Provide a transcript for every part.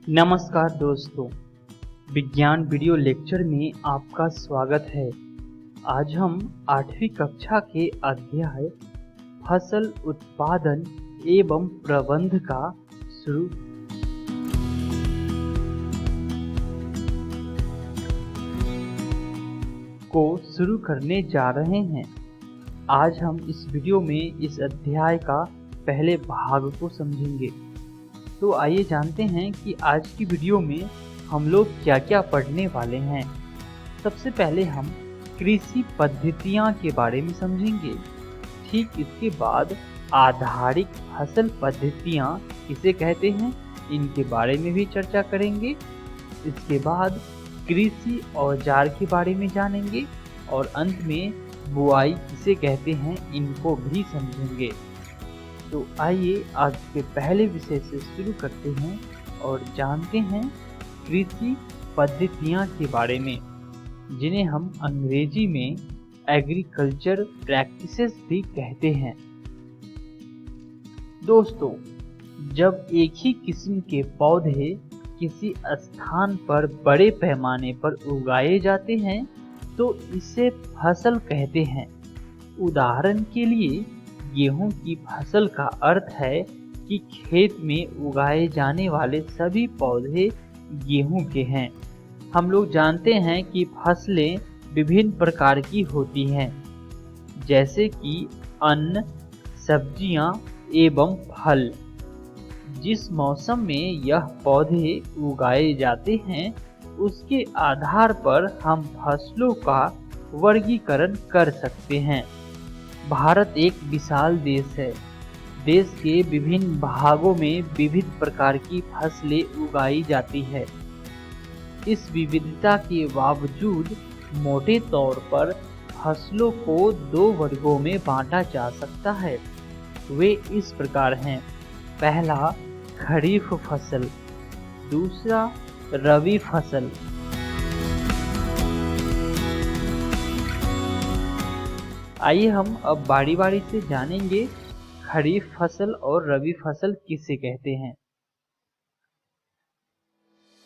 नमस्कार दोस्तों, विज्ञान वीडियो लेक्चर में आपका स्वागत है। आज हम 8वीं कक्षा के अध्याय फसल उत्पादन एवं प्रबंध का शुरू करने जा रहे हैं। आज हम इस वीडियो में इस अध्याय का पहले भाग को समझेंगे। तो आइए जानते हैं कि आज की वीडियो में हम लोग क्या क्या पढ़ने वाले हैं। सबसे पहले हम कृषि पद्धतियाँ के बारे में समझेंगे। ठीक इसके बाद आधारिक फसल पद्धतियाँ किसे कहते हैं, इनके बारे में भी चर्चा करेंगे। इसके बाद कृषि औजार के बारे में जानेंगे और अंत में बुआई किसे कहते हैं, इनको भी समझेंगे। तो आइए आज के पहले विषय से शुरू करते हैं और जानते हैं कृषि पद्धतियाँ के बारे में, जिन्हें हम अंग्रेजी में एग्रीकल्चर प्रैक्टिसेस भी कहते हैं। दोस्तों, जब एक ही किस्म के पौधे किसी स्थान पर बड़े पैमाने पर उगाए जाते हैं तो इसे फसल कहते हैं। उदाहरण के लिए गेहूं की फसल का अर्थ है कि खेत में उगाए जाने वाले सभी पौधे गेहूं के हैं। हम लोग जानते हैं कि फसलें विभिन्न प्रकार की होती हैं, जैसे कि अन्न, सब्जियां एवं फल। जिस मौसम में यह पौधे उगाए जाते हैं उसके आधार पर हम फसलों का वर्गीकरण कर सकते हैं। भारत एक विशाल देश है। देश के विभिन्न भागों में विविध प्रकार की फसलें उगाई जाती है। इस विविधता के बावजूद मोटे तौर पर फसलों को दो वर्गों में बांटा जा सकता है। वे इस प्रकार हैं: पहला खरीफ फसल, दूसरा रबी फसल। आइए हम अब बारी बारी से जानेंगे खरीफ फसल और रबी फसल किसे कहते हैं।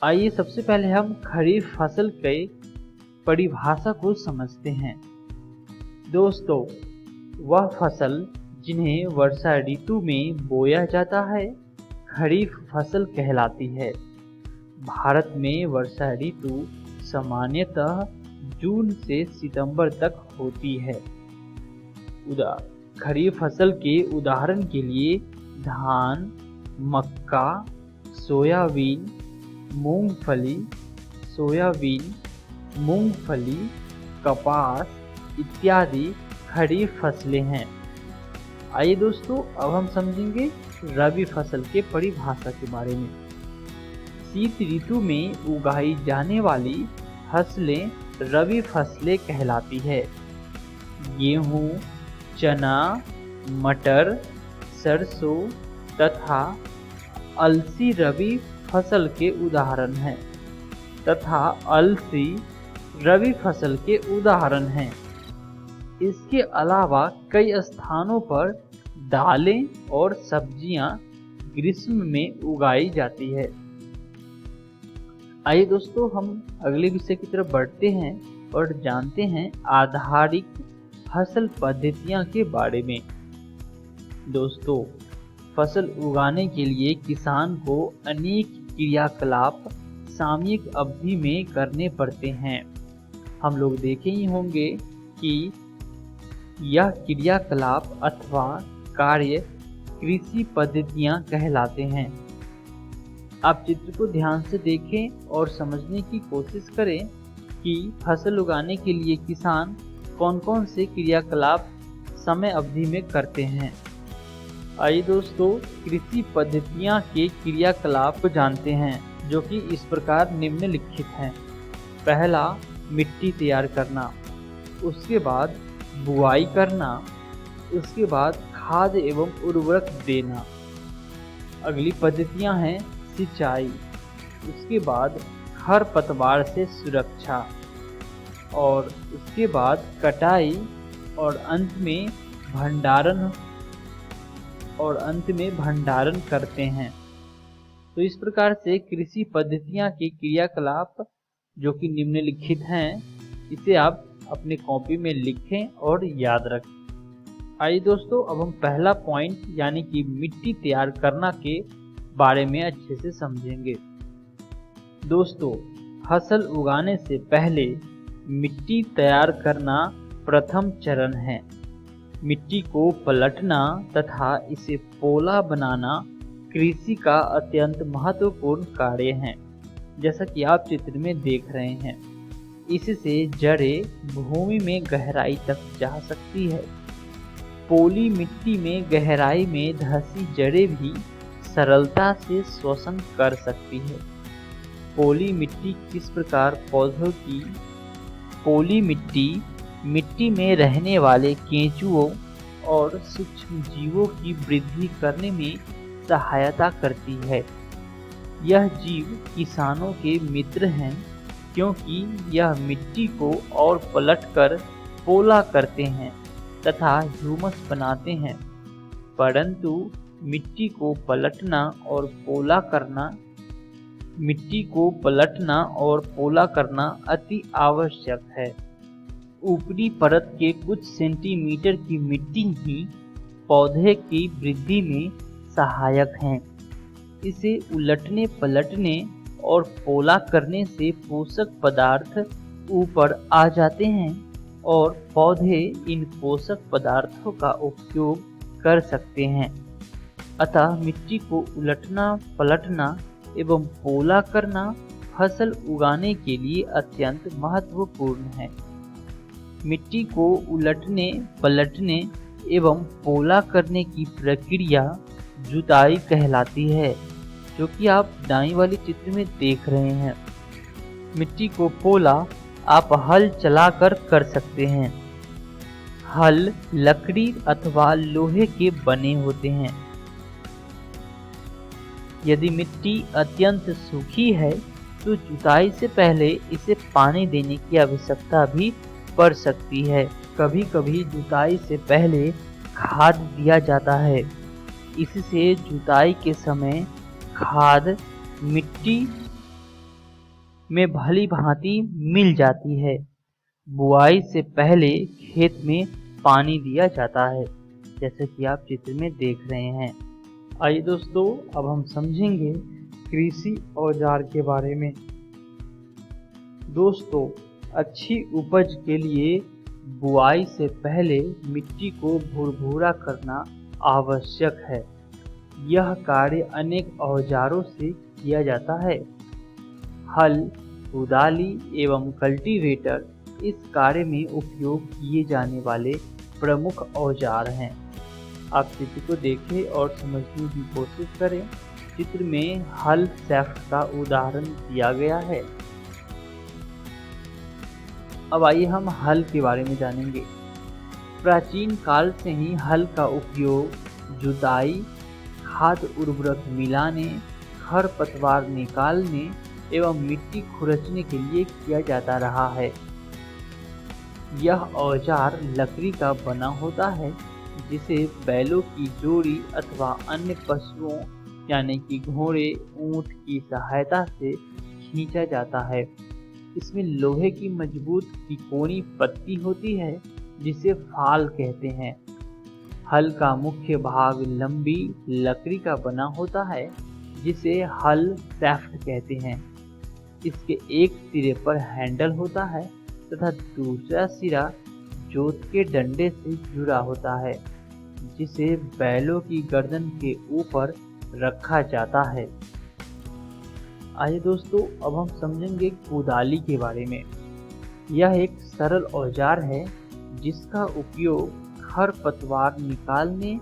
आइए सबसे पहले हम खरीफ फसल के परिभाषा को समझते हैं। दोस्तों, वह फसल जिन्हें वर्षा ऋतु में बोया जाता है खरीफ फसल कहलाती है। भारत में वर्षा ऋतु सामान्यतः जून से सितंबर तक होती है। खरीफ फसल के उदाहरण के लिए धान, मक्का, सोयाबीन, मूंगफली, कपास इत्यादि खरीफ फसलें हैं। आइए दोस्तों, अब हम समझेंगे रबी फसल के परिभाषा के बारे में। शीत ऋतु में उगाई जाने वाली फसलें रबी फसलें कहलाती है। गेहूं, चना, मटर, सरसों तथा अलसी रबी फसल के उदाहरण हैं इसके अलावा कई स्थानों पर दालें और सब्जियां ग्रीष्म में उगाई जाती है। आइए दोस्तों, हम अगले विषय की तरफ बढ़ते हैं और जानते हैं आधारिक फसल पद्धतियाँ के बारे में। दोस्तों, फसल उगाने के लिए किसान को अनेक क्रियाकलाप सामयिक अवधि में करने पड़ते हैं। हम लोग देखे ही होंगे कि यह क्रियाकलाप अथवा कार्य कृषि पद्धतियाँ कहलाते हैं। आप चित्र को ध्यान से देखें और समझने की कोशिश करें कि फसल उगाने के लिए किसान कौन कौन से क्रियाकलाप समय अवधि में करते हैं। आइए दोस्तों, कृषि पद्धतियाँ के क्रियाकलाप को जानते हैं, जो कि इस प्रकार निम्नलिखित हैं। पहला, मिट्टी तैयार करना, उसके बाद बुआई करना, उसके बाद खाद एवं उर्वरक देना। अगली पद्धतियाँ हैं सिंचाई, उसके बाद खरपतवार से सुरक्षा, और उसके बाद कटाई और अंत में भंडारण करते हैं। तो इस प्रकार से कृषि पद्धतियां के क्रियाकलाप जो कि निम्नलिखित हैं, इसे आप अपने कॉपी में लिखें और याद रखें। आइए दोस्तों, अब हम पहला पॉइंट यानी कि मिट्टी तैयार करना के बारे में अच्छे से समझेंगे। दोस्तों, फसल उगाने से पहले मिट्टी तैयार करना प्रथम चरण है। मिट्टी को पलटना तथा इसे पोला बनाना कृषि का अत्यंत महत्वपूर्ण कार्य है। जैसा कि आप चित्र में देख रहे हैं, इससे जड़ें भूमि में गहराई तक जा सकती है। पोली मिट्टी में गहराई में धंसी जड़ें भी सरलता से श्वसन कर सकती है। पोली मिट्टी किस प्रकार पौधों की पोली मिट्टी में रहने वाले केंचुओं और सूक्ष्म जीवों की वृद्धि करने में सहायता करती है। यह जीव किसानों के मित्र हैं, क्योंकि यह मिट्टी को और पलटकर पोला करते हैं तथा ह्यूमस बनाते हैं। परंतु मिट्टी को पलटना और पोला करना अति आवश्यक है। ऊपरी परत के कुछ सेंटीमीटर की मिट्टी ही पौधे की वृद्धि में सहायक हैं। इसे उलटने पलटने और पोला करने से पोषक पदार्थ ऊपर आ जाते हैं और पौधे इन पोषक पदार्थों का उपयोग कर सकते हैं। अतः मिट्टी को उलटना पलटना एवं पोला करना फसल उगाने के लिए अत्यंत महत्वपूर्ण है। मिट्टी को उलटने पलटने एवं पोला करने की प्रक्रिया जुताई कहलाती है, जो कि आप दाईं वाली चित्र में देख रहे हैं। मिट्टी को पोला आप हल चलाकर कर सकते हैं। हल लकड़ी अथवा लोहे के बने होते हैं। यदि मिट्टी अत्यंत सूखी है तो जुताई से पहले इसे पानी देने की आवश्यकता भी पड़ सकती है। कभी कभी जुताई से पहले खाद दिया जाता है। इससे जुताई के समय खाद मिट्टी में भली भांति मिल जाती है। बुआई से पहले खेत में पानी दिया जाता है, जैसे कि आप चित्र में देख रहे हैं। आइए दोस्तों, अब हम समझेंगे कृषि औजार के बारे में। दोस्तों, अच्छी उपज के लिए बुआई से पहले मिट्टी को भुरभुरा करना आवश्यक है। यह कार्य अनेक औजारों से किया जाता है। हल, कुदाली एवं कल्टीवेटर इस कार्य में उपयोग किए जाने वाले प्रमुख औजार हैं। आप चित्र को देखें और समझने की कोशिश करें। चित्र में हल शाफ्ट का उदाहरण दिया गया है। अब आइए हम हल के बारे में जानेंगे। प्राचीन काल से ही हल का उपयोग जुताई, खाद उर्वरक मिलाने, खरपतवार निकालने एवं मिट्टी खुरचने के लिए किया जाता रहा है। यह औजार लकड़ी का बना होता है, जिसे बैलों की जोड़ी अथवा अन्य पशुओं यानी कि घोड़े, ऊंट की सहायता से खींचा जाता है। इसमें लोहे की मजबूत तिकोनी पत्ती होती है, जिसे फाल कहते हैं। हल का मुख्य भाग लंबी लकड़ी का बना होता है, जिसे हल शाफ्ट कहते हैं। इसके एक सिरे पर हैंडल होता है तथा दूसरा सिरा जोत के डंडे से जुड़ा होता है, जिसे बैलों की गर्दन के ऊपर रखा जाता है। आइए दोस्तों, अब हम समझेंगे कुदाली के बारे में। यह एक सरल औजार है जिसका उपयोग खरपतवार निकालने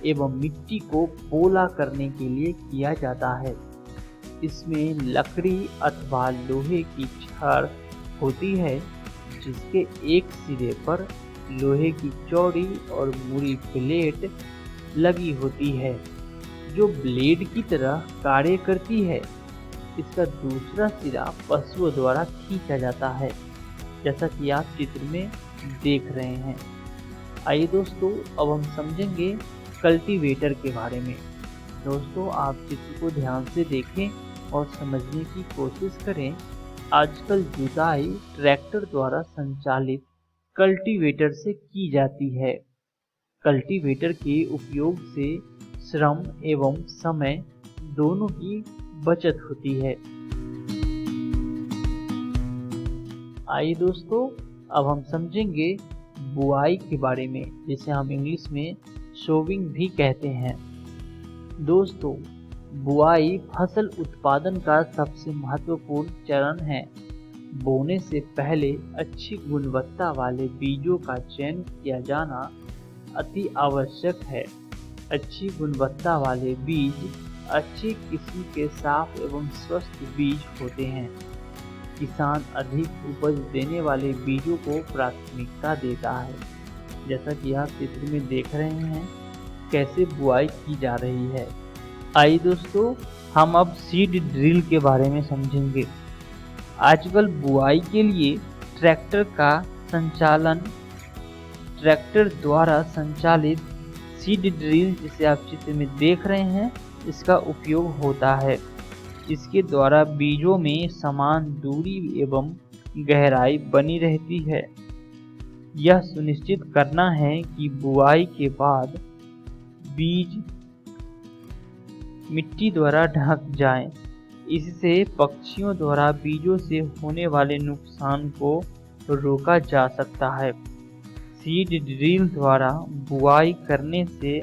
एवं मिट्टी को पोला करने के लिए किया जाता है। इसमें लकड़ी अथवा लोहे की छड़ होती है, जिसके एक सिरे पर लोहे की चौड़ी और मुड़ी प्लेट लगी होती है, जो ब्लेड की तरह कार्य करती है। इसका दूसरा सिरा पशुओं द्वारा खींचा जाता है, जैसा कि आप चित्र में देख रहे हैं। आइए दोस्तों, अब हम समझेंगे कल्टीवेटर के बारे में। दोस्तों आप चित्र को ध्यान से देखें और समझने की कोशिश करें। आजकल जुताई ट्रैक्टर द्वारा संचालित कल्टीवेटर से की जाती है। कल्टीवेटर के उपयोग से श्रम एवं समय दोनों की बचत होती है। आइए दोस्तों, अब हम समझेंगे बुआई के बारे में, जिसे हम इंग्लिश में सोविंग भी कहते हैं। दोस्तों, बुआई फसल उत्पादन का सबसे महत्वपूर्ण चरण है। बोने से पहले अच्छी गुणवत्ता वाले बीजों का चयन किया जाना अति आवश्यक है। अच्छी गुणवत्ता वाले बीज अच्छी किस्म के साफ एवं स्वस्थ बीज होते हैं। किसान अधिक उपज देने वाले बीजों को प्राथमिकता देता है। जैसा कि आप चित्र में देख रहे हैं कैसे बुआई की जा रही है। आइए दोस्तों, हम अब सीड ड्रिल के बारे में समझेंगे। आजकल बुआई के लिए ट्रैक्टर द्वारा संचालित सीड ड्रिल, जिसे आप चित्र में देख रहे हैं, इसका उपयोग होता है। इसके द्वारा बीजों में समान दूरी एवं गहराई बनी रहती है। यह सुनिश्चित करना है कि बुआई के बाद बीज मिट्टी द्वारा ढक जाएं। इससे पक्षियों द्वारा बीजों से होने वाले नुकसान को रोका जा सकता है। सीड ड्रिल द्वारा बुआई करने से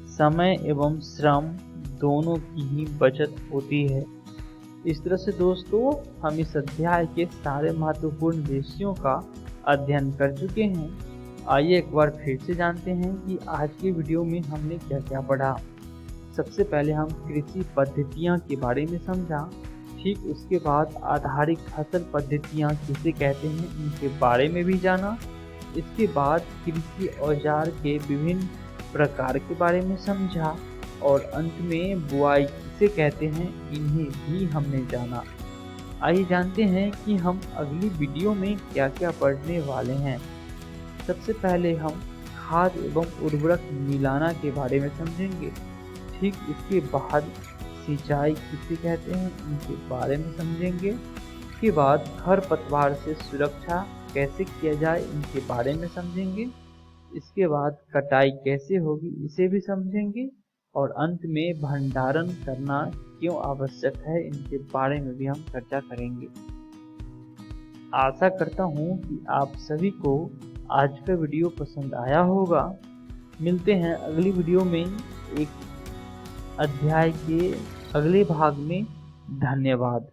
समय एवं श्रम दोनों की ही बचत होती है। इस तरह से दोस्तों, हम इस अध्याय के सारे महत्वपूर्ण विषयों का अध्ययन कर चुके हैं। आइए एक बार फिर से जानते हैं कि आज की वीडियो में हमने क्या क्या पढ़ा। सबसे पहले हम कृषि पद्धतियाँ के बारे में समझा। ठीक उसके बाद आधारिक फसल पद्धतियाँ किसे कहते हैं, इनके बारे में भी जाना। इसके बाद कृषि औजार के विभिन्न प्रकार के बारे में समझा और अंत में बुआई किसे कहते हैं, इन्हें भी हमने जाना। आइए जानते हैं कि हम अगली वीडियो में क्या क्या पढ़ने वाले हैं। सबसे पहले हम खाद एवं उर्वरक मिलाना के बारे में समझेंगे। ठीक इसके बाद सिंचाई किसे कहते हैं, इनके बारे में समझेंगे। इसके बाद खरपतवार से सुरक्षा कैसे किया जाए, इनके बारे में समझेंगे। इसके बाद कटाई कैसे होगी, इसे भी समझेंगे। और अंत में भंडारण करना क्यों आवश्यक है, इनके बारे में भी हम चर्चा करेंगे। आशा करता हूँ कि आप सभी को आज का वीडियो पसंद आया होगा। मिलते हैं अगली वीडियो में एक अध्याय के अगले भाग में। धन्यवाद।